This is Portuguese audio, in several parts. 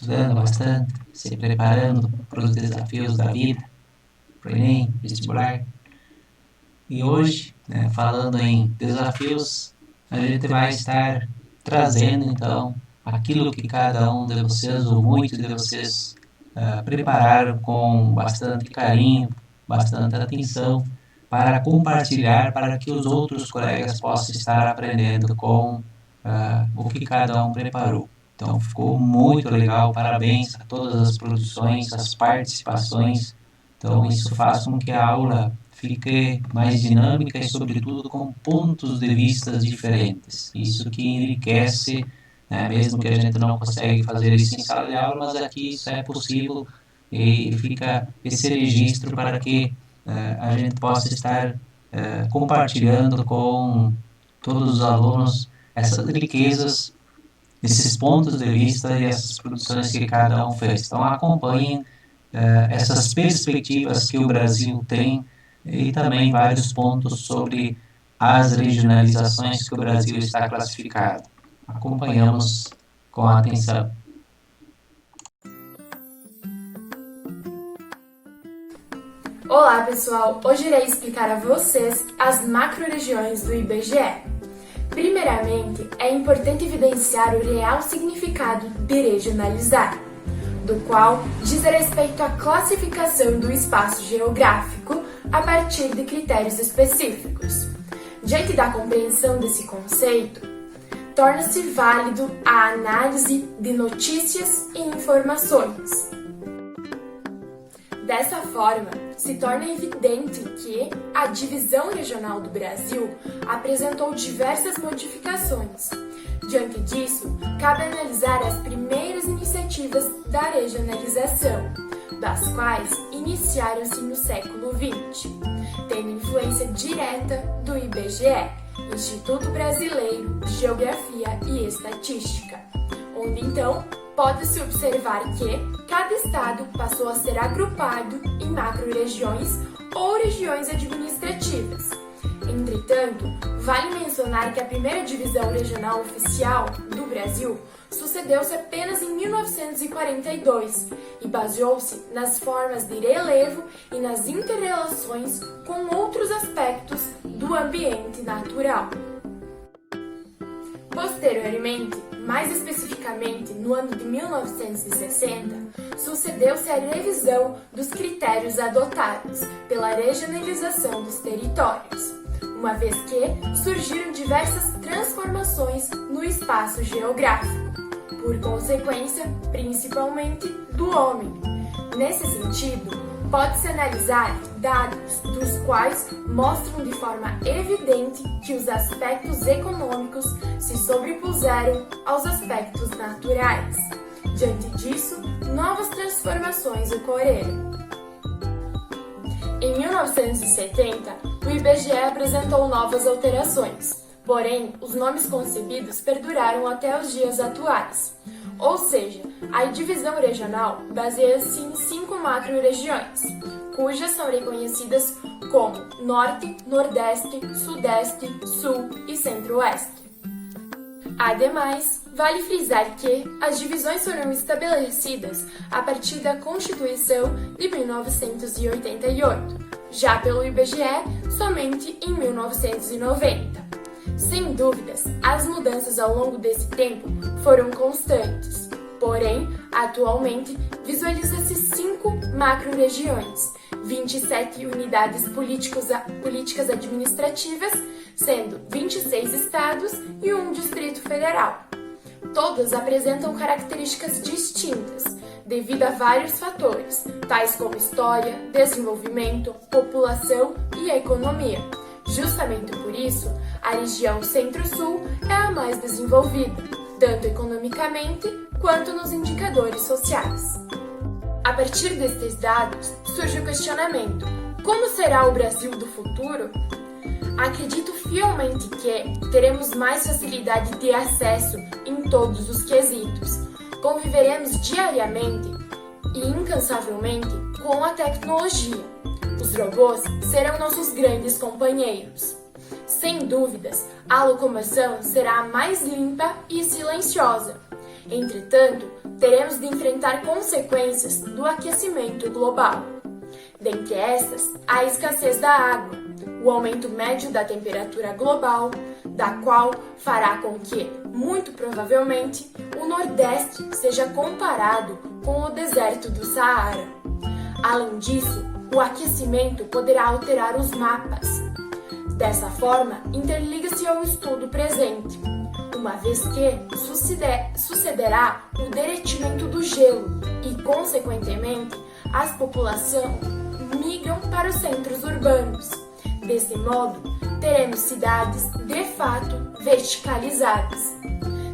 estudando bastante, se preparando para os desafios da vida, para o Enem, vestibular. E hoje, né, falando em desafios, a gente vai estar trazendo então aquilo que cada um de vocês, ou muitos de vocês, prepararam com bastante carinho, bastante atenção, para compartilhar, para que os outros colegas possam estar aprendendo com o que cada um preparou. Então ficou muito legal, parabéns a todas as produções, as participações. Então isso faz com que a aula fique mais dinâmica e, sobretudo, com pontos de vista diferentes. Isso que enriquece, né, mesmo que a gente não consegue fazer isso em sala de aula, mas aqui isso é possível e fica esse registro para que a gente possa estar compartilhando com todos os alunos essas riquezas, esses pontos de vista e essas produções que cada um fez. Então acompanhem essas perspectivas que o Brasil tem e também vários pontos sobre as regionalizações que o Brasil está classificado. Acompanhamos com atenção. Olá pessoal, hoje irei explicar a vocês as macro-regiões do IBGE. Primeiramente, é importante evidenciar o real significado de regionalizar, do qual diz respeito à classificação do espaço geográfico a partir de critérios específicos. Diante da compreensão desse conceito, torna-se válido a análise de notícias e informações. Dessa forma, se torna evidente que a divisão regional do Brasil apresentou diversas modificações. Diante disso, cabe analisar as primeiras iniciativas da regionalização, das quais iniciaram-se no século XX, tendo influência direta do IBGE, Instituto Brasileiro de Geografia e Estatística, onde então pode-se observar que cada estado passou a ser agrupado em macro-regiões ou regiões administrativas. Entretanto, vale mencionar que a primeira divisão regional oficial do Brasil sucedeu-se apenas em 1942 e baseou-se nas formas de relevo e nas interrelações com outros aspectos do ambiente natural. Posteriormente, mais especificamente no ano de 1960, sucedeu-se a revisão dos critérios adotados pela regionalização dos territórios, uma vez que surgiram diversas transformações no espaço geográfico, por consequência, principalmente, do homem. Nesse sentido, pode-se analisar dados dos quais mostram de forma evidente que os aspectos econômicos se sobrepuseram aos aspectos naturais. Diante disso, novas transformações ocorreram. Em 1970, o IBGE apresentou novas alterações, porém, os nomes concebidos perduraram até os dias atuais. Ou seja, a divisão regional baseia-se em 5 macro-regiões, cujas são reconhecidas como Norte, Nordeste, Sudeste, Sul e Centro-Oeste. Ademais, vale frisar que as divisões foram estabelecidas a partir da Constituição de 1988, já pelo IBGE somente em 1990. Sem dúvidas, as mudanças ao longo desse tempo foram constantes. Porém, atualmente, visualiza-se 5 macro-regiões, 27 unidades políticas administrativas, sendo 26 estados e um Distrito Federal. Todas apresentam características distintas, devido a vários fatores, tais como história, desenvolvimento, população e a economia. Justamente por isso, a região Centro-Sul é a mais desenvolvida, tanto economicamente quanto nos indicadores sociais. A partir destes dados, surge o questionamento: como será o Brasil do futuro? Acredito fielmente que teremos mais facilidade de acesso em todos os quesitos. Conviveremos diariamente e incansavelmente com a tecnologia. Os robôs serão nossos grandes companheiros. Sem dúvidas, a locomoção será mais limpa e silenciosa. Entretanto, teremos de enfrentar consequências do aquecimento global. Dentre estas, a escassez da água, o aumento médio da temperatura global, da qual fará com que, muito provavelmente, o Nordeste seja comparado com o deserto do Saara. Além disso, o aquecimento poderá alterar os mapas. Dessa forma, interliga-se ao estudo presente, uma vez que sucederá o derretimento do gelo e, consequentemente, as populações migram para os centros urbanos. Desse modo, teremos cidades de fato verticalizadas.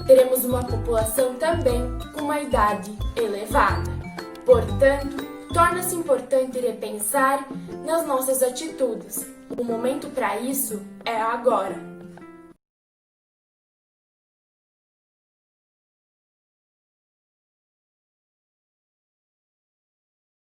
Teremos uma população também com uma idade elevada. Portanto, torna-se importante repensar nas nossas atitudes. O momento para isso é agora.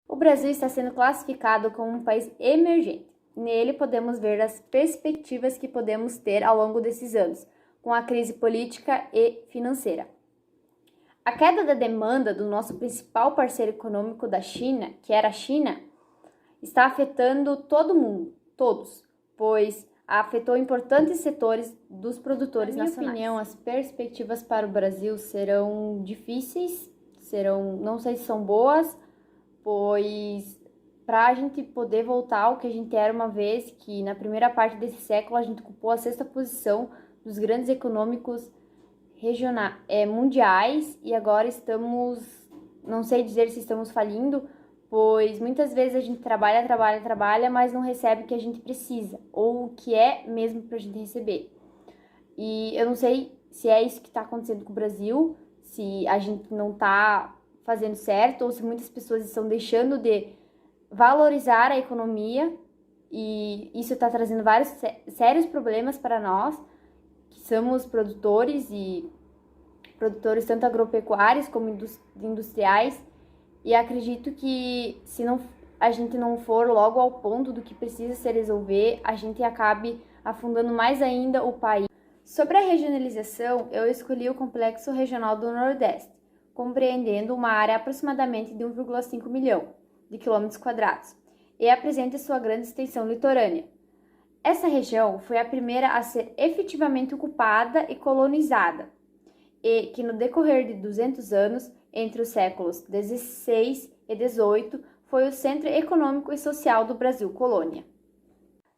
O Brasil está sendo classificado como um país emergente. Nele podemos ver as perspectivas que podemos ter ao longo desses anos, com a crise política e financeira. A queda da demanda do nosso principal parceiro econômico da China, que era a China, está afetando todo mundo, todos, pois afetou importantes setores dos produtores nacionais. Na minha opinião, as perspectivas para o Brasil serão difíceis, não sei se são boas, pois para a gente poder voltar ao que a gente era uma vez, que na primeira parte desse século a gente ocupou a 6ª posição dos grandes econômicos mundiais, e agora estamos, não sei dizer se estamos falindo, pois muitas vezes a gente trabalha, mas não recebe o que a gente precisa, ou o que é mesmo para a gente receber. E eu não sei se é isso que está acontecendo com o Brasil, se a gente não está fazendo certo, ou se muitas pessoas estão deixando de valorizar a economia, e isso está trazendo vários sérios problemas para nós, que somos produtores tanto agropecuários como industriais, e acredito que se a gente não for logo ao ponto do que precisa se resolver, a gente acabe afundando mais ainda o país. Sobre a regionalização, eu escolhi o Complexo Regional do Nordeste, compreendendo uma área aproximadamente de 1,5 milhão de quilômetros quadrados, e apresenta sua grande extensão litorânea. Essa região foi a primeira a ser efetivamente ocupada e colonizada, e que no decorrer de 200 anos, entre os séculos XVI e XVIII, foi o centro econômico e social do Brasil colônia.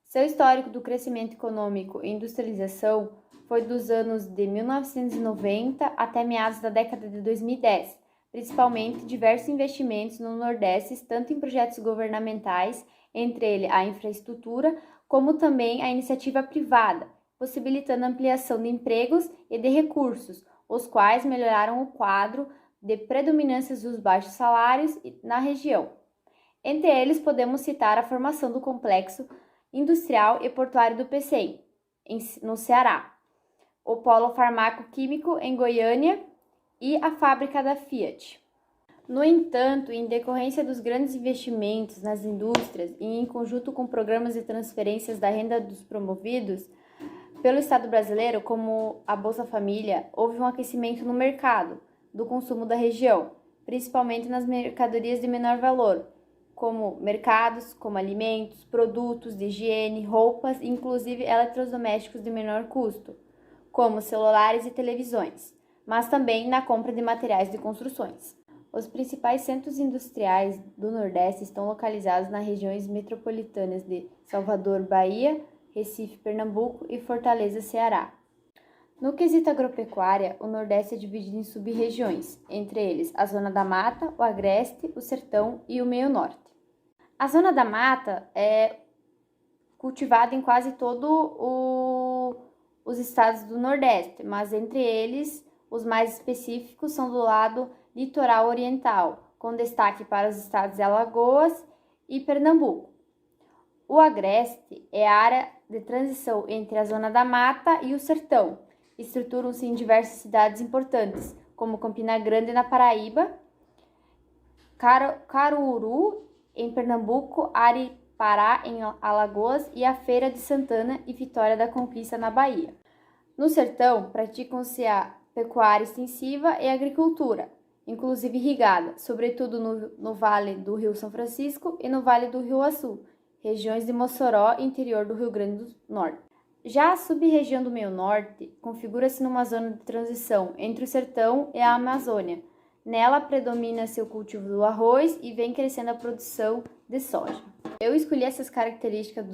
Seu histórico do crescimento econômico e industrialização foi dos anos de 1990 até meados da década de 2010, principalmente diversos investimentos no Nordeste, tanto em projetos governamentais, entre eles a infraestrutura, como também a iniciativa privada, possibilitando a ampliação de empregos e de recursos, os quais melhoraram o quadro de predominâncias dos baixos salários na região. Entre eles, podemos citar a formação do Complexo Industrial e Portuário do Pecém, no Ceará, o Polo Farmaco-Químico em Goiânia e a fábrica da Fiat. No entanto, em decorrência dos grandes investimentos nas indústrias e em conjunto com programas de transferências da renda dos promovidos pelo Estado brasileiro, como a Bolsa Família, houve um aquecimento no mercado do consumo da região, principalmente nas mercadorias de menor valor, como mercados, como alimentos, produtos de higiene, roupas e inclusive eletrodomésticos de menor custo, como celulares e televisões, mas também na compra de materiais de construções. Os principais centros industriais do Nordeste estão localizados nas regiões metropolitanas de Salvador, Bahia, Recife, Pernambuco e Fortaleza, Ceará. No quesito agropecuária, o Nordeste é dividido em sub-regiões, entre eles a Zona da Mata, o Agreste, o Sertão e o Meio Norte. A Zona da Mata é cultivada em quase todos os estados do Nordeste, mas entre eles, os mais específicos são do lado litoral oriental, com destaque para os estados de Alagoas e Pernambuco. O Agreste é a área de transição entre a Zona da Mata e o Sertão. Estruturam-se em diversas cidades importantes, como Campina Grande, na Paraíba, Caruaru, em Pernambuco, Aripará, em Alagoas, e a Feira de Santana e Vitória da Conquista, na Bahia. No Sertão, praticam-se a pecuária extensiva e agricultura, inclusive irrigada, sobretudo no Vale do Rio São Francisco e no Vale do Rio Açu, regiões de Mossoró e interior do Rio Grande do Norte. Já a sub-região do Meio Norte configura-se numa zona de transição entre o sertão e a Amazônia. Nela predomina-se o cultivo do arroz e vem crescendo a produção de soja. Eu escolhi essas características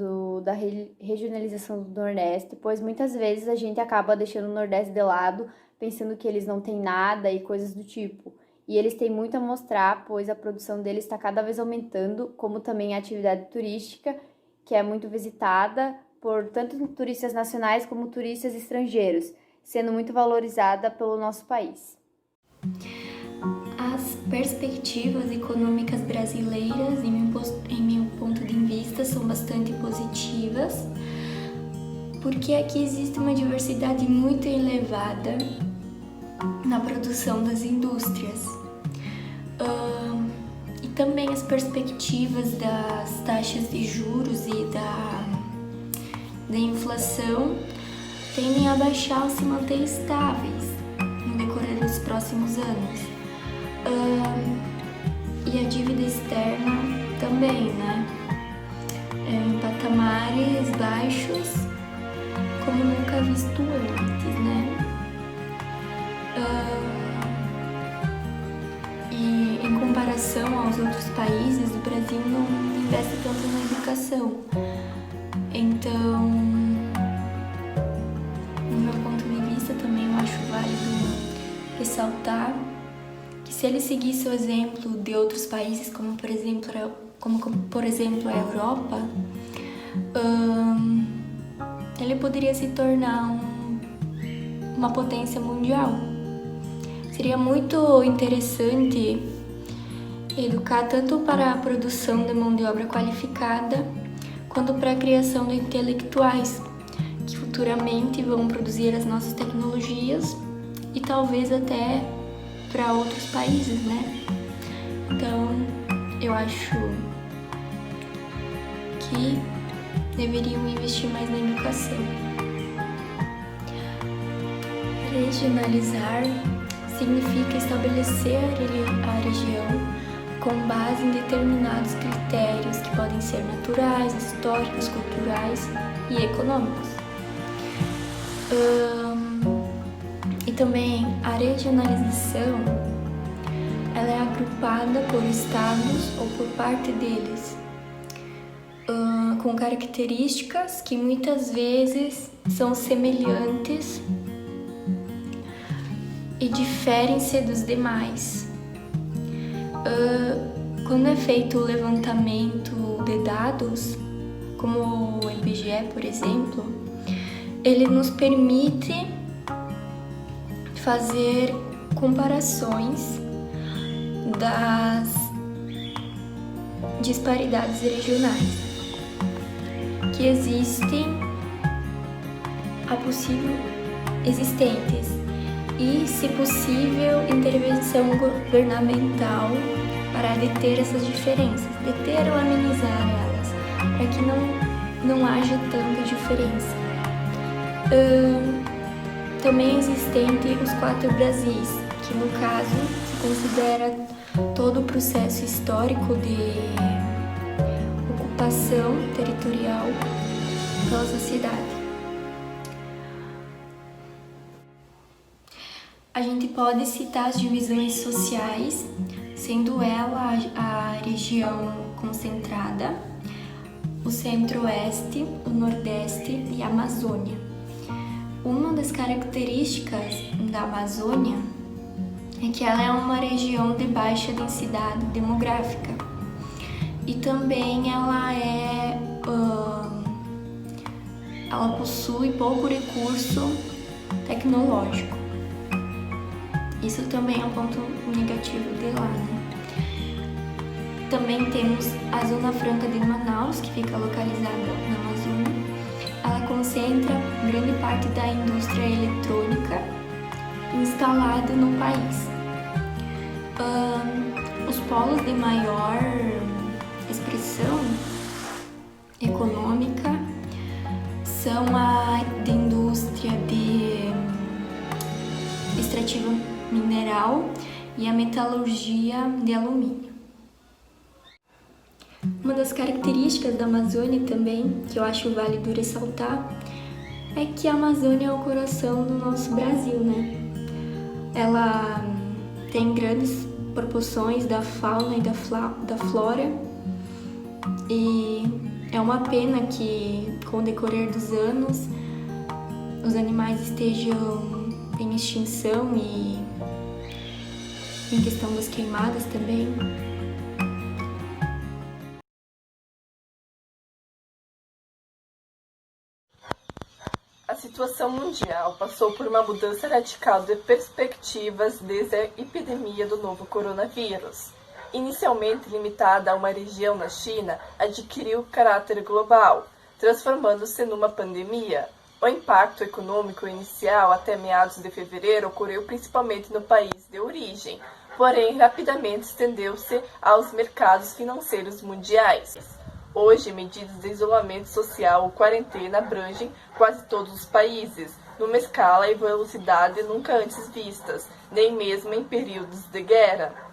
da regionalização do Nordeste, pois muitas vezes a gente acaba deixando o Nordeste de lado, pensando que eles não têm nada e coisas do tipo. E eles têm muito a mostrar, pois a produção deles está cada vez aumentando, como também a atividade turística, que é muito visitada por tanto turistas nacionais como turistas estrangeiros, sendo muito valorizada pelo nosso país. As perspectivas econômicas brasileiras, em meu ponto de vista, são bastante positivas, porque aqui existe uma diversidade muito elevada na produção das indústrias. E também as perspectivas das taxas de juros e da inflação tendem a baixar ou se manter estáveis no decorrer dos próximos anos. E a dívida externa também, né? Em patamares baixos, como nunca visto antes, né? E em comparação aos outros países, o Brasil não investe tanto na educação. Então, no meu ponto de vista, também eu acho válido ressaltar que se ele seguisse o exemplo de outros países, como por exemplo a Europa, ele poderia se tornar uma potência mundial. Seria muito interessante educar tanto para a produção de mão de obra qualificada, quanto para a criação de intelectuais, que futuramente vão produzir as nossas tecnologias e talvez até para outros países, né? Então, eu acho que deveriam investir mais na educação. Regionalizar significa estabelecer a região com base em determinados critérios que podem ser naturais, históricos, culturais e econômicos. E também a regionalização, ela é agrupada por estados ou por parte deles, com características que muitas vezes são semelhantes e diferem-se dos demais. Quando é feito o levantamento de dados, como o IBGE, por exemplo, ele nos permite fazer comparações das disparidades regionais que existem, existentes, e, se possível, intervenção governamental para deter essas diferenças, deter ou amenizar elas, para que não haja tanta diferença. Também existem os 4 Brasis, que no caso se considera todo o processo histórico de ocupação territorial pela sociedade. A gente pode citar as divisões sociais, sendo ela a região concentrada, o centro-oeste, o nordeste e a Amazônia. Uma das características da Amazônia é que ela é uma região de baixa densidade demográfica e também ela possui pouco recurso tecnológico. Isso também é um ponto negativo de lá, né? Também temos a Zona Franca de Manaus, que fica localizada na Amazônia. Ela concentra grande parte da indústria eletrônica instalada no país. Os polos de maior expressão econômica são a de indústria de extrativa mineral e a metalurgia de alumínio. Uma das características da Amazônia também, que eu acho válido ressaltar, é que a Amazônia é o coração do nosso Brasil, né? Ela tem grandes proporções da fauna e da flora, e é uma pena que, com o decorrer dos anos, os animais estejam em extinção e em questão das queimadas também. A situação mundial passou por uma mudança radical de perspectivas desde a epidemia do novo coronavírus. Inicialmente limitada a uma região na China, adquiriu caráter global, transformando-se numa pandemia. O impacto econômico inicial até meados de fevereiro ocorreu principalmente no país de origem, porém rapidamente estendeu-se aos mercados financeiros mundiais. Hoje, medidas de isolamento social ou quarentena abrangem quase todos os países, numa escala e velocidade nunca antes vistas, nem mesmo em períodos de guerra.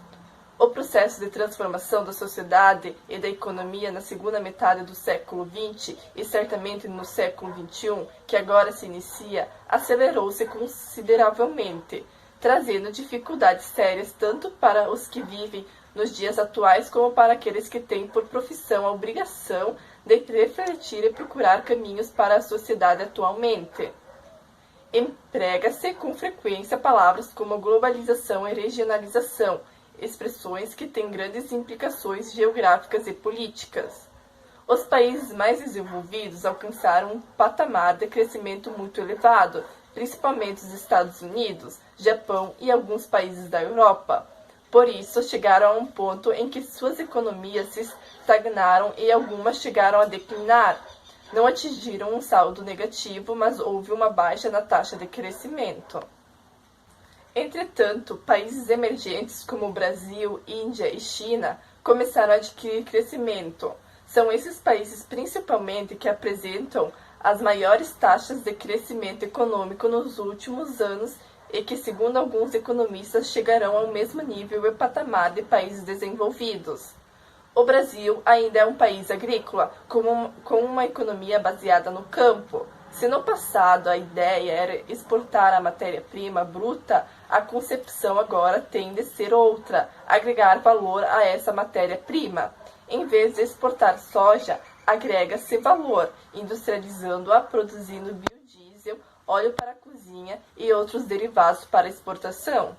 O processo de transformação da sociedade e da economia na segunda metade do século XX e certamente no século XXI, que agora se inicia, acelerou-se consideravelmente, trazendo dificuldades sérias tanto para os que vivem nos dias atuais como para aqueles que têm por profissão a obrigação de refletir e procurar caminhos para a sociedade atualmente. Emprega-se com frequência palavras como globalização e regionalização, expressões que têm grandes implicações geográficas e políticas. Os países mais desenvolvidos alcançaram um patamar de crescimento muito elevado, principalmente os Estados Unidos, Japão e alguns países da Europa. Por isso, chegaram a um ponto em que suas economias se estagnaram e algumas chegaram a declinar. Não atingiram um saldo negativo, mas houve uma baixa na taxa de crescimento. Entretanto, países emergentes como Brasil, Índia e China começaram a adquirir crescimento. São esses países principalmente que apresentam as maiores taxas de crescimento econômico nos últimos anos e que, segundo alguns economistas, chegarão ao mesmo nível e patamar de países desenvolvidos. O Brasil ainda é um país agrícola, com uma economia baseada no campo. Se no passado a ideia era exportar a matéria-prima bruta, a concepção agora tem de ser outra, agregar valor a essa matéria-prima. Em vez de exportar soja, agrega-se valor, industrializando-a, produzindo biodiesel, óleo para a cozinha e outros derivados para exportação.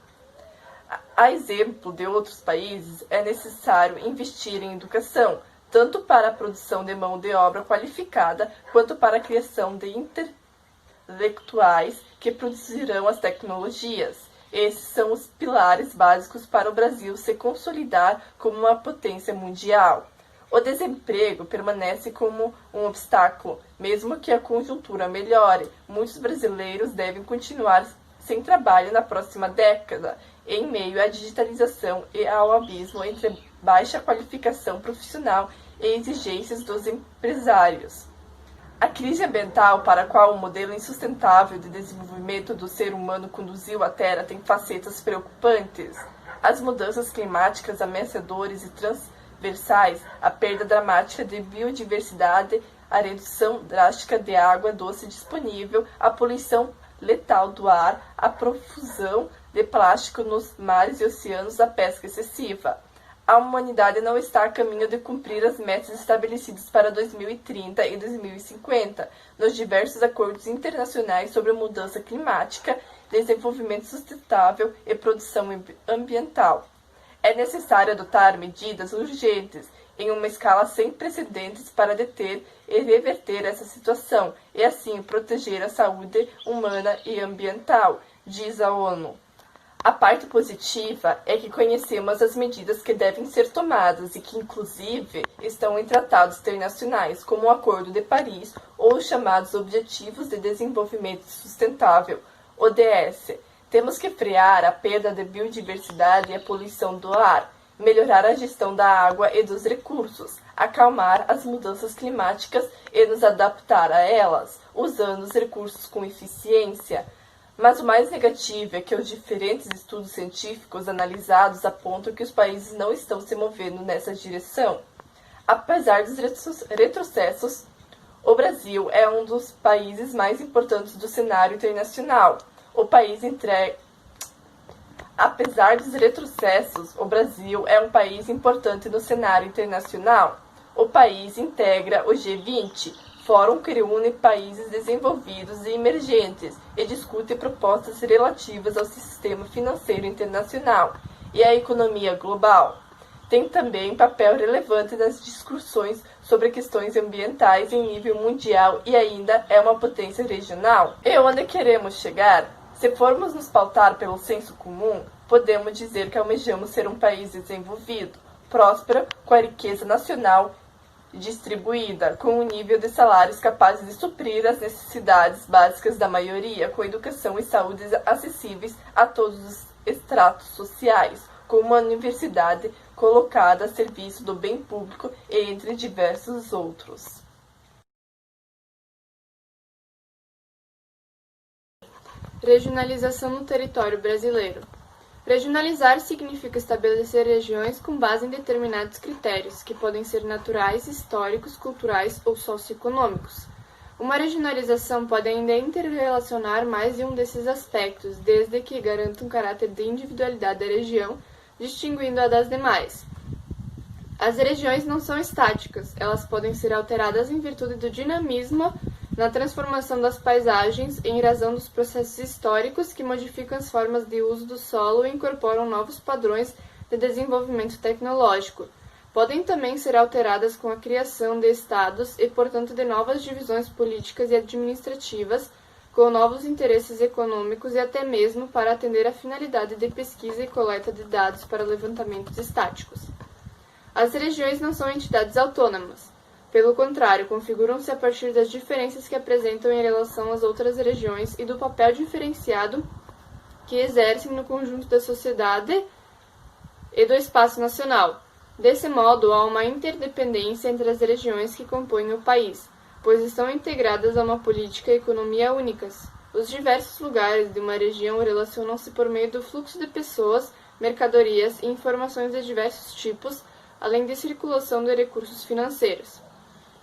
A exemplo de outros países, é necessário investir em educação, tanto para a produção de mão de obra qualificada, quanto para a criação de intelectuais que produzirão as tecnologias. Esses são os pilares básicos para o Brasil se consolidar como uma potência mundial. O desemprego permanece como um obstáculo, mesmo que a conjuntura melhore. Muitos brasileiros devem continuar sem trabalho na próxima década, em meio à digitalização e ao abismo entre baixa qualificação profissional e exigências dos empresários. A crise ambiental para a qual o modelo insustentável de desenvolvimento do ser humano conduziu a Terra tem facetas preocupantes. As mudanças climáticas ameaçadoras e transversais, a perda dramática de biodiversidade, a redução drástica de água doce disponível, a poluição letal do ar, a profusão de plástico nos mares e oceanos, a pesca excessiva. A humanidade não está a caminho de cumprir as metas estabelecidas para 2030 e 2050 nos diversos acordos internacionais sobre mudança climática, desenvolvimento sustentável e produção ambiental. É necessário adotar medidas urgentes em uma escala sem precedentes para deter e reverter essa situação e assim proteger a saúde humana e ambiental, diz a ONU. A parte positiva é que conhecemos as medidas que devem ser tomadas e que, inclusive, estão em tratados internacionais, como o Acordo de Paris ou os chamados Objetivos de Desenvolvimento Sustentável, ODS. Temos que frear a perda de biodiversidade e a poluição do ar, melhorar a gestão da água e dos recursos, acalmar as mudanças climáticas e nos adaptar a elas, usando os recursos com eficiência, Mas o mais negativo é que os diferentes estudos científicos analisados apontam que os países não estão se movendo nessa direção. Apesar dos retrocessos, o Brasil é um dos países mais importantes do cenário internacional. Apesar dos retrocessos, o Brasil é um país importante no cenário internacional. O país integra o G20, fórum que reúne países desenvolvidos e emergentes e discute propostas relativas ao sistema financeiro internacional e à economia global. Tem também papel relevante nas discussões sobre questões ambientais em nível mundial e ainda é uma potência regional. E onde queremos chegar? Se formos nos pautar pelo senso comum, podemos dizer que almejamos ser um país desenvolvido, próspero, com a riqueza nacional distribuída, com um nível de salários capazes de suprir as necessidades básicas da maioria, com educação e saúde acessíveis a todos os estratos sociais, com uma universidade colocada a serviço do bem público e entre diversos outros. Regionalização no território brasileiro. Regionalizar significa estabelecer regiões com base em determinados critérios, que podem ser naturais, históricos, culturais ou socioeconômicos. Uma regionalização pode ainda interrelacionar mais de um desses aspectos, desde que garanta um caráter de individualidade da região, distinguindo-a das demais. As regiões não são estáticas, elas podem ser alteradas em virtude do dinamismo na transformação das paisagens em razão dos processos históricos que modificam as formas de uso do solo e incorporam novos padrões de desenvolvimento tecnológico. Podem também ser alteradas com a criação de estados e, portanto, de novas divisões políticas e administrativas, com novos interesses econômicos e até mesmo para atender à finalidade de pesquisa e coleta de dados para levantamentos estáticos. As regiões não são entidades autônomas. Pelo contrário, configuram-se a partir das diferenças que apresentam em relação às outras regiões e do papel diferenciado que exercem no conjunto da sociedade e do espaço nacional. Desse modo, há uma interdependência entre as regiões que compõem o país, pois estão integradas a uma política e economia únicas. Os diversos lugares de uma região relacionam-se por meio do fluxo de pessoas, mercadorias e informações de diversos tipos, além de circulação de recursos financeiros.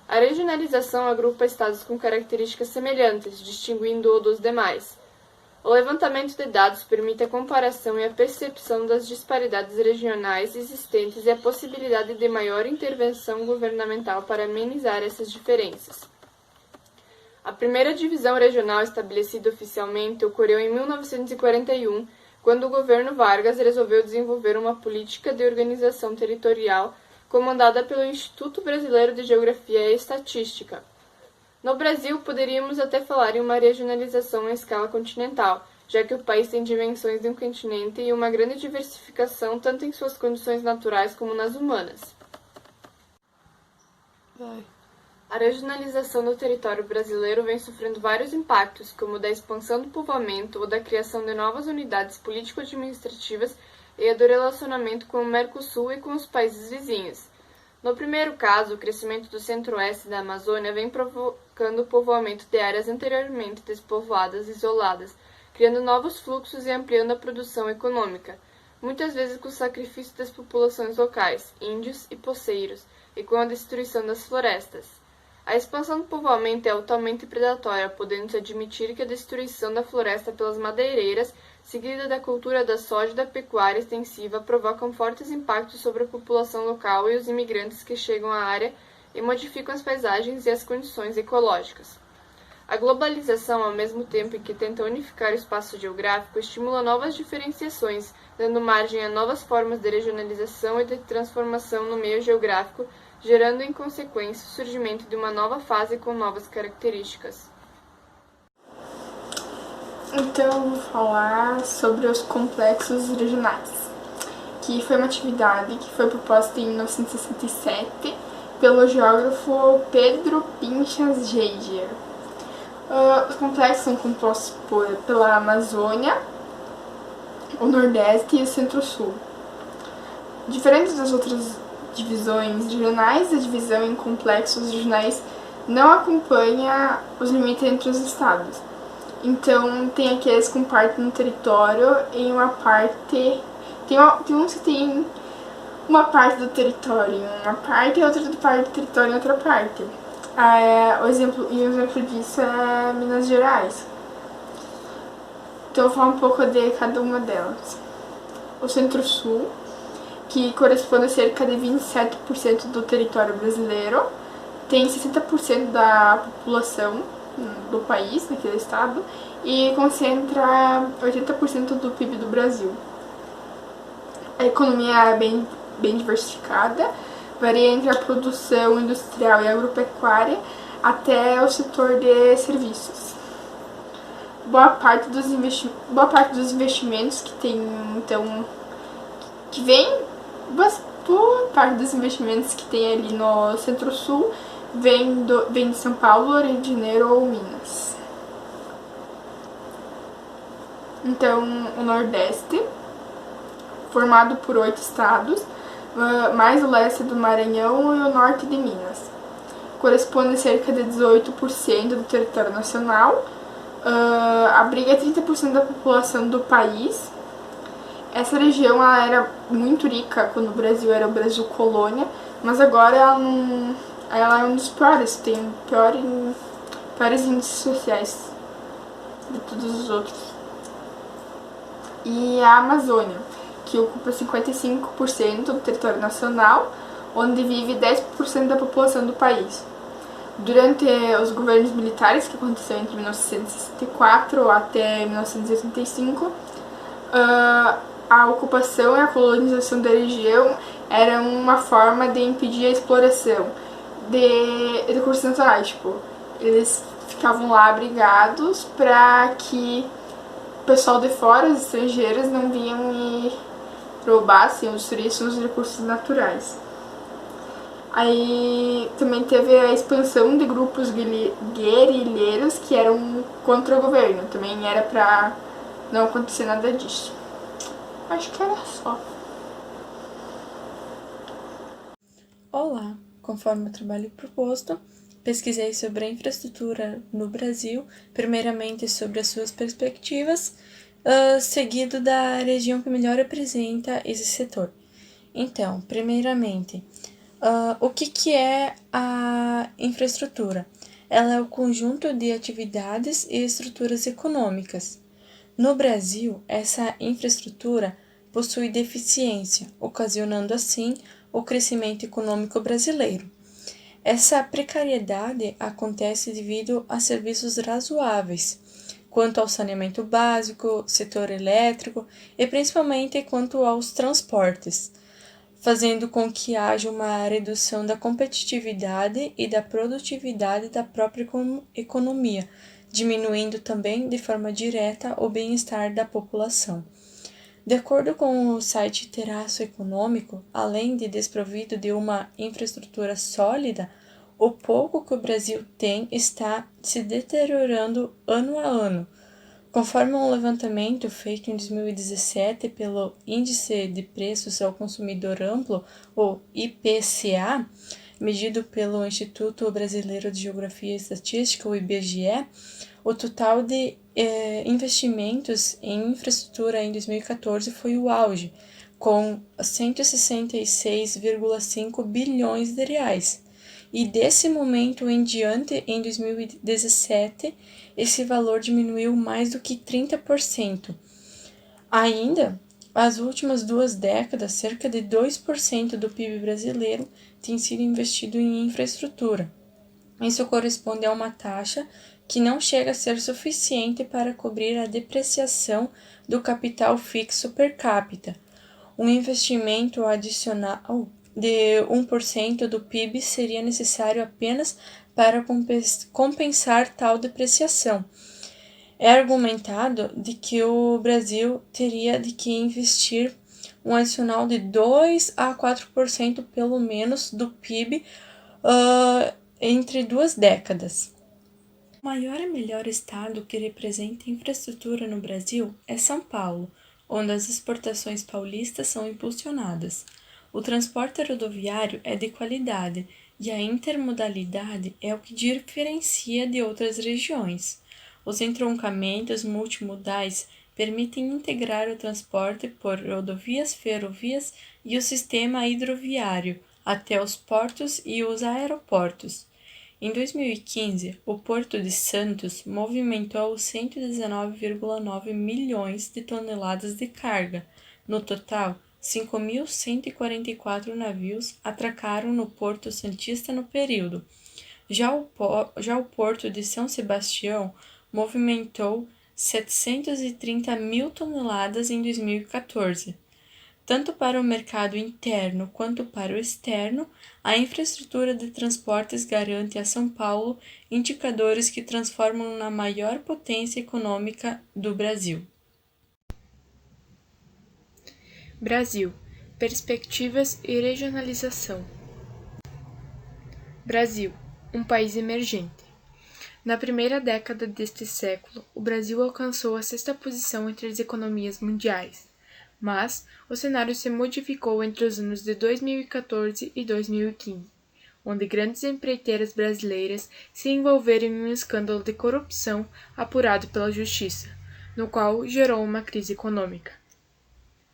A regionalização agrupa estados com características semelhantes, distinguindo-o dos demais. O levantamento de dados permite a comparação e a percepção das disparidades regionais existentes e a possibilidade de maior intervenção governamental para amenizar essas diferenças. A primeira divisão regional estabelecida oficialmente ocorreu em 1941, quando o governo Vargas resolveu desenvolver uma política de organização territorial comandada pelo Instituto Brasileiro de Geografia e Estatística. No Brasil, poderíamos até falar em uma regionalização em escala continental, já que o país tem dimensões de um continente e uma grande diversificação tanto em suas condições naturais como nas humanas. A regionalização do território brasileiro vem sofrendo vários impactos, como o da expansão do povoamento ou da criação de novas unidades político-administrativas e a do relacionamento com o Mercosul e com os países vizinhos. No primeiro caso, o crescimento do centro-oeste da Amazônia vem provocando o povoamento de áreas anteriormente despovoadas e isoladas, criando novos fluxos e ampliando a produção econômica, muitas vezes com o sacrifício das populações locais, índios e poceiros, e com a destruição das florestas. A expansão do povoamento é altamente predatória, podendo-se admitir que a destruição da floresta pelas madeireiras, seguida da cultura da soja e da pecuária extensiva, provocam fortes impactos sobre a população local e os imigrantes que chegam à área e modificam as paisagens e as condições ecológicas. A globalização, ao mesmo tempo em que tenta unificar o espaço geográfico, estimula novas diferenciações, dando margem a novas formas de regionalização e de transformação no meio geográfico, gerando em consequência o surgimento de uma nova fase com novas características. Então eu vou falar sobre os complexos regionais, que foi uma atividade que foi proposta em 1967 pelo geógrafo Pedro Pinchas Geiger. Os complexos são compostos pela Amazônia, o Nordeste e o Centro-Sul. Diferente das outras divisões regionais, a divisão em complexos regionais não acompanha os limites entre os estados. Então, tem aqueles com parte no território e uma parte... Tem uns que tem uma parte do território em uma parte e outra parte do território em outra parte. Um exemplo disso é Minas Gerais. Então, eu vou falar um pouco de cada uma delas. O Centro-Sul, que corresponde a cerca de 27% do território brasileiro, tem 60% da população do país, naquele estado, e concentra 80% do PIB do Brasil. A economia é bem diversificada, varia entre a produção industrial e agropecuária até o setor de serviços. Boa parte dos investimentos que tem, então, boa parte dos investimentos que tem ali no Centro-Sul vem de São Paulo, Rio de Janeiro ou Minas. Então, o Nordeste, formado por 8 estados, mais o leste do Maranhão e o norte de Minas. Corresponde a cerca de 18% do território nacional, abriga 30% da população do país. Essa região ela era muito rica quando o Brasil era o Brasil colônia, mas agora ela é um dos piores, tem piores índices sociais de todos os outros. E a Amazônia, que ocupa 55% do território nacional, onde vive 10% da população do país. Durante os governos militares, que aconteceu entre 1964 até 1985, a ocupação e a colonização da região era uma forma de impedir a exploração de recursos naturais. Tipo, eles ficavam lá abrigados para que o pessoal de fora, os estrangeiros, não vinham e roubassem ou destruíssem os recursos naturais. Aí também teve a expansão de grupos guerrilheiros que eram contra o governo. Também era para não acontecer nada disso. Acho que era só. Olá! Conforme o trabalho proposto, pesquisei sobre a infraestrutura no Brasil, primeiramente sobre as suas perspectivas, seguido da região que melhor representa esse setor. Então, primeiramente, o que é a infraestrutura? Ela é o conjunto de atividades e estruturas econômicas. No Brasil, essa infraestrutura possui deficiência, ocasionando assim o crescimento econômico brasileiro. Essa precariedade acontece devido a serviços razoáveis, quanto ao saneamento básico, setor elétrico e principalmente quanto aos transportes, fazendo com que haja uma redução da competitividade e da produtividade da própria economia, diminuindo também de forma direta o bem-estar da população. De acordo com o site Terraço Econômico, além de desprovido de uma infraestrutura sólida, o pouco que o Brasil tem está se deteriorando ano a ano. Conforme um levantamento feito em 2017 pelo Índice de Preços ao Consumidor Amplo, o IPCA, medido pelo Instituto Brasileiro de Geografia e Estatística, o IBGE, o total de investimentos em infraestrutura em 2014 foi o auge, com 166,5 bilhões de reais. E desse momento em diante, em 2017, esse valor diminuiu mais do que 30%. Ainda, as últimas 2 décadas, cerca de 2% do PIB brasileiro tem sido investido em infraestrutura. Isso corresponde a uma taxa que não chega a ser suficiente para cobrir a depreciação do capital fixo per capita. Um investimento adicional de 1% do PIB seria necessário apenas para compensar tal depreciação. É argumentado de que o Brasil teria de que investir um adicional de 2 a 4% pelo menos do PIB entre 2 décadas. O maior e melhor estado que representa infraestrutura no Brasil é São Paulo, onde as exportações paulistas são impulsionadas. O transporte rodoviário é de qualidade e a intermodalidade é o que diferencia de outras regiões. Os entroncamentos multimodais permitem integrar o transporte por rodovias, ferrovias e o sistema hidroviário até os portos e os aeroportos. Em 2015, o Porto de Santos movimentou 119,9 milhões de toneladas de carga. No total, 5.144 navios atracaram no Porto Santista no período. Já o Porto de São Sebastião movimentou 730 mil toneladas em 2014. Tanto para o mercado interno quanto para o externo, a infraestrutura de transportes garante a São Paulo indicadores que transformam na maior potência econômica do Brasil. Brasil, perspectivas e regionalização. Brasil, um país emergente. Na primeira década deste século, o Brasil alcançou a 6ª posição entre as economias mundiais, mas o cenário se modificou entre os anos de 2014 e 2015, onde grandes empreiteiras brasileiras se envolveram em um escândalo de corrupção apurado pela Justiça, no qual gerou uma crise econômica.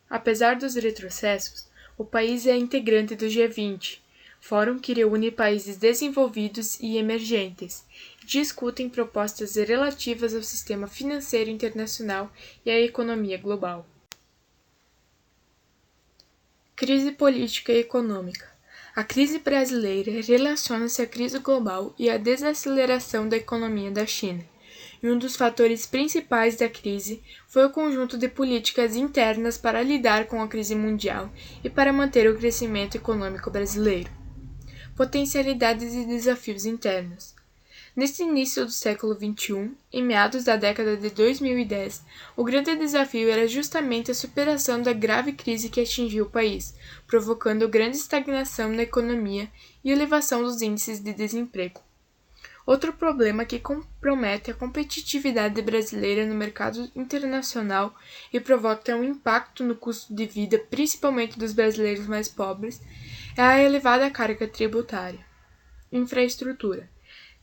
Apesar dos retrocessos, o país é integrante do G20, fórum que reúne países desenvolvidos e emergentes, e discutem propostas relativas ao sistema financeiro internacional e à economia global. Crise política e econômica. A crise brasileira relaciona-se à crise global e à desaceleração da economia da China, e um dos fatores principais da crise foi o conjunto de políticas internas para lidar com a crise mundial e para manter o crescimento econômico brasileiro. Potencialidades e desafios internos. Neste início do século XXI, em meados da década de 2010, o grande desafio era justamente a superação da grave crise que atingiu o país, provocando grande estagnação na economia e elevação dos índices de desemprego. Outro problema que compromete a competitividade brasileira no mercado internacional e provoca um impacto no custo de vida, principalmente dos brasileiros mais pobres, é a elevada carga tributária. Infraestrutura.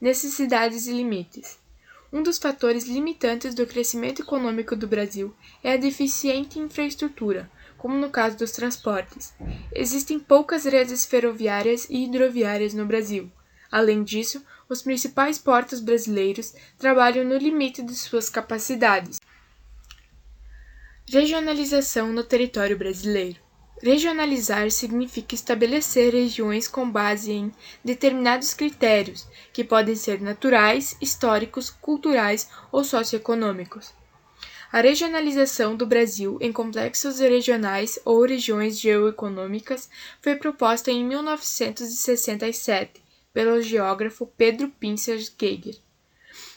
Necessidades e limites. Um dos fatores limitantes do crescimento econômico do Brasil é a deficiente infraestrutura, como no caso dos transportes. Existem poucas redes ferroviárias e hidroviárias no Brasil. Além disso, os principais portos brasileiros trabalham no limite de suas capacidades. Regionalização no território brasileiro. Regionalizar significa estabelecer regiões com base em determinados critérios, que podem ser naturais, históricos, culturais ou socioeconômicos. A regionalização do Brasil em complexos regionais ou regiões geoeconômicas foi proposta em 1967 pelo geógrafo Pedro Pincer Geiger.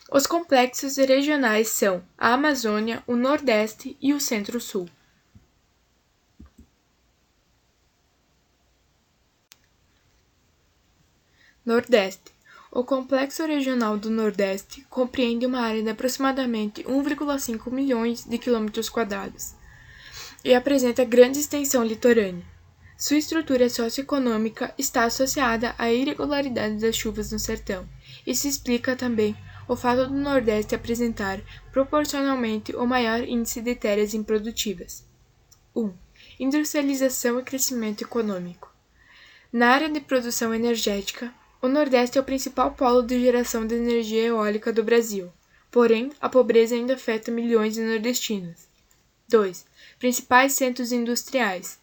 Os complexos regionais são a Amazônia, o Nordeste e o Centro-Sul. Nordeste. O Complexo Regional do Nordeste compreende uma área de aproximadamente 1,5 milhões de km² e apresenta grande extensão litorânea. Sua estrutura socioeconômica está associada à irregularidade das chuvas no sertão, e se explica também o fato do Nordeste apresentar proporcionalmente o maior índice de terras improdutivas. 1. Industrialização e crescimento econômico. Na área de produção energética, o Nordeste é o principal polo de geração de energia eólica do Brasil, porém, a pobreza ainda afeta milhões de nordestinos. 2. Principais centros industriais.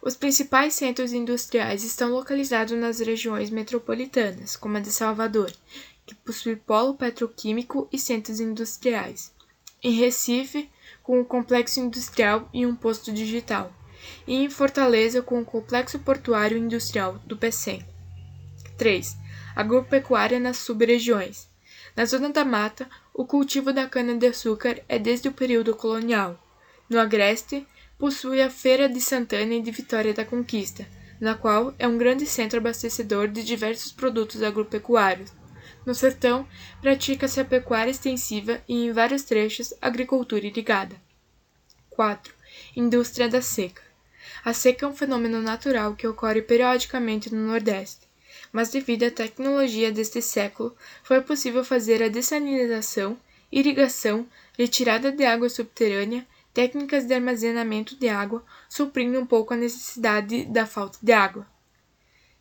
Os principais centros industriais estão localizados nas regiões metropolitanas, como a de Salvador, que possui polo petroquímico e centros industriais. Em Recife, com um complexo industrial e um posto digital. E em Fortaleza, com o complexo portuário industrial do Pecém. 3. Agropecuária nas sub-regiões. Na zona da mata, o cultivo da cana-de-açúcar é desde o período colonial. No Agreste, possui a Feira de Santana e de Vitória da Conquista, na qual é um grande centro abastecedor de diversos produtos agropecuários. No sertão, pratica-se a pecuária extensiva e, em vários trechos, agricultura irrigada. 4. Indústria da seca. A seca é um fenômeno natural que ocorre periodicamente no Nordeste, mas devido à tecnologia deste século, foi possível fazer a dessalinização irrigação, retirada de água subterrânea, técnicas de armazenamento de água, suprindo um pouco a necessidade da falta de água.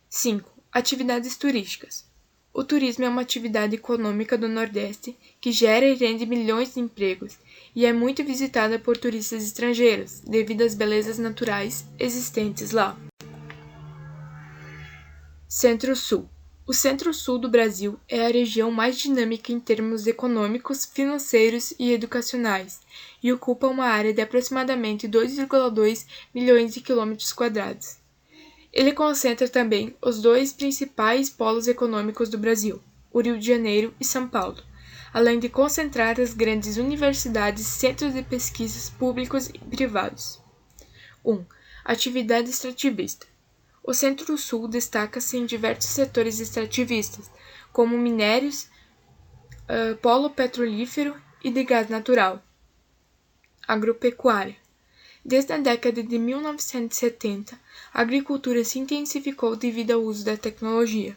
5. Atividades turísticas. O turismo é uma atividade econômica do Nordeste que gera e rende milhões de empregos e é muito visitada por turistas estrangeiros devido às belezas naturais existentes lá. Centro-Sul. O Centro-Sul do Brasil é a região mais dinâmica em termos econômicos, financeiros e educacionais e ocupa uma área de aproximadamente 2,2 milhões de quilômetros quadrados. Ele concentra também os dois principais polos econômicos do Brasil, o Rio de Janeiro e São Paulo, além de concentrar as grandes universidades, centros de pesquisas públicos e privados. 1. Atividade extrativista. O Centro-Sul destaca-se em diversos setores extrativistas, como minérios, polo petrolífero e de gás natural. Agropecuária. Desde a década de 1970, a agricultura se intensificou devido ao uso da tecnologia.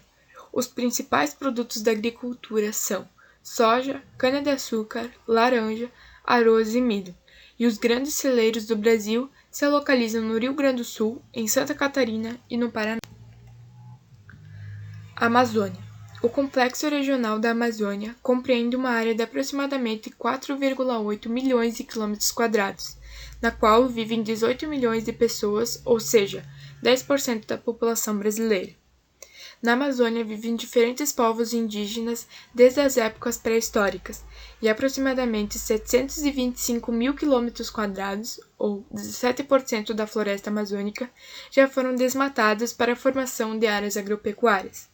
Os principais produtos da agricultura são soja, cana-de-açúcar, laranja, arroz e milho, e os grandes celeiros do Brasil se localizam no Rio Grande do Sul, em Santa Catarina e no Paraná. Amazônia. O Complexo Regional da Amazônia compreende uma área de aproximadamente 4,8 milhões de quilômetros quadrados, na qual vivem 18 milhões de pessoas, ou seja, 10% da população brasileira. Na Amazônia vivem diferentes povos indígenas desde as épocas pré-históricas, e aproximadamente 725 mil quilômetros quadrados, ou 17% da floresta amazônica, já foram desmatados para a formação de áreas agropecuárias.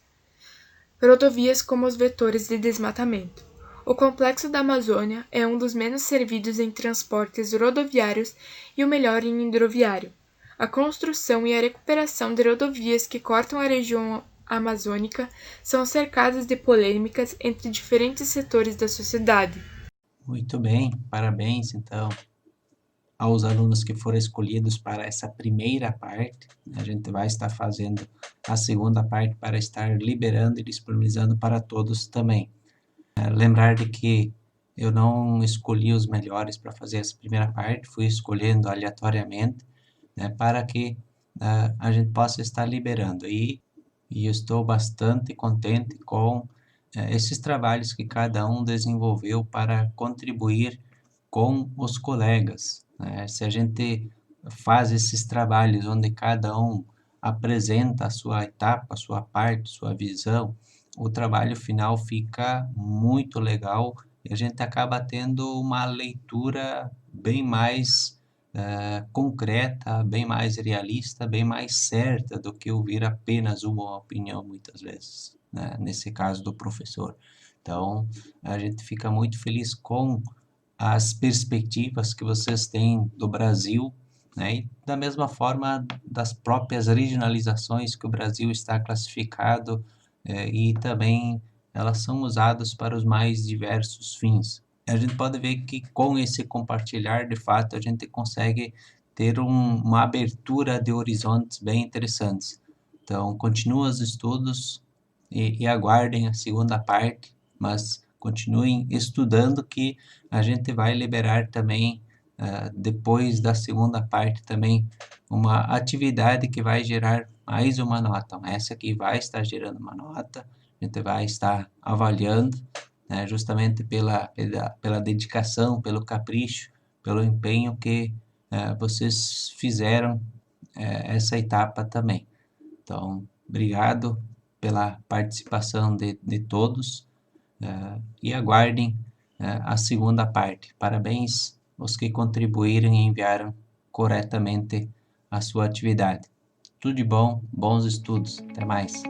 Rodovias como os vetores de desmatamento. O Complexo da Amazônia é um dos menos servidos em transportes rodoviários e o melhor em hidroviário. A construção e a recuperação de rodovias que cortam a região amazônica são cercadas de polêmicas entre diferentes setores da sociedade. Muito bem, parabéns então aos alunos que foram escolhidos para essa primeira parte. A gente vai estar fazendo a segunda parte para estar liberando e disponibilizando para todos também. Lembrar de que eu não escolhi os melhores para fazer essa primeira parte, fui escolhendo aleatoriamente, né, para que a gente possa estar liberando. E eu estou bastante contente com esses trabalhos que cada um desenvolveu para contribuir com os colegas, né? Se a gente faz esses trabalhos onde cada um apresenta a sua etapa, a sua parte, sua visão, o trabalho final fica muito legal e a gente acaba tendo uma leitura bem mais concreta, bem mais realista, bem mais certa do que ouvir apenas uma opinião muitas vezes, né? Nesse caso do professor. Então, a gente fica muito feliz com as perspectivas que vocês têm do Brasil, né? E da mesma forma das próprias regionalizações que o Brasil está classificado, e também elas são usadas para os mais diversos fins. A gente pode ver que com esse compartilhar, de fato, a gente consegue ter uma abertura de horizontes bem interessantes. Então, continuem os estudos e aguardem a segunda parte, mas continuem estudando que a gente vai liberar também, depois da segunda parte também, uma atividade que vai gerar mais uma nota. Essa aqui vai estar gerando uma nota, a gente vai estar avaliando, né, justamente pela dedicação, pelo capricho, pelo empenho que vocês fizeram essa etapa também. Então, obrigado pela participação de todos e aguardem a segunda parte. Parabéns aos que contribuíram e enviaram corretamente a sua atividade. Tudo de bom, bons estudos. Até mais.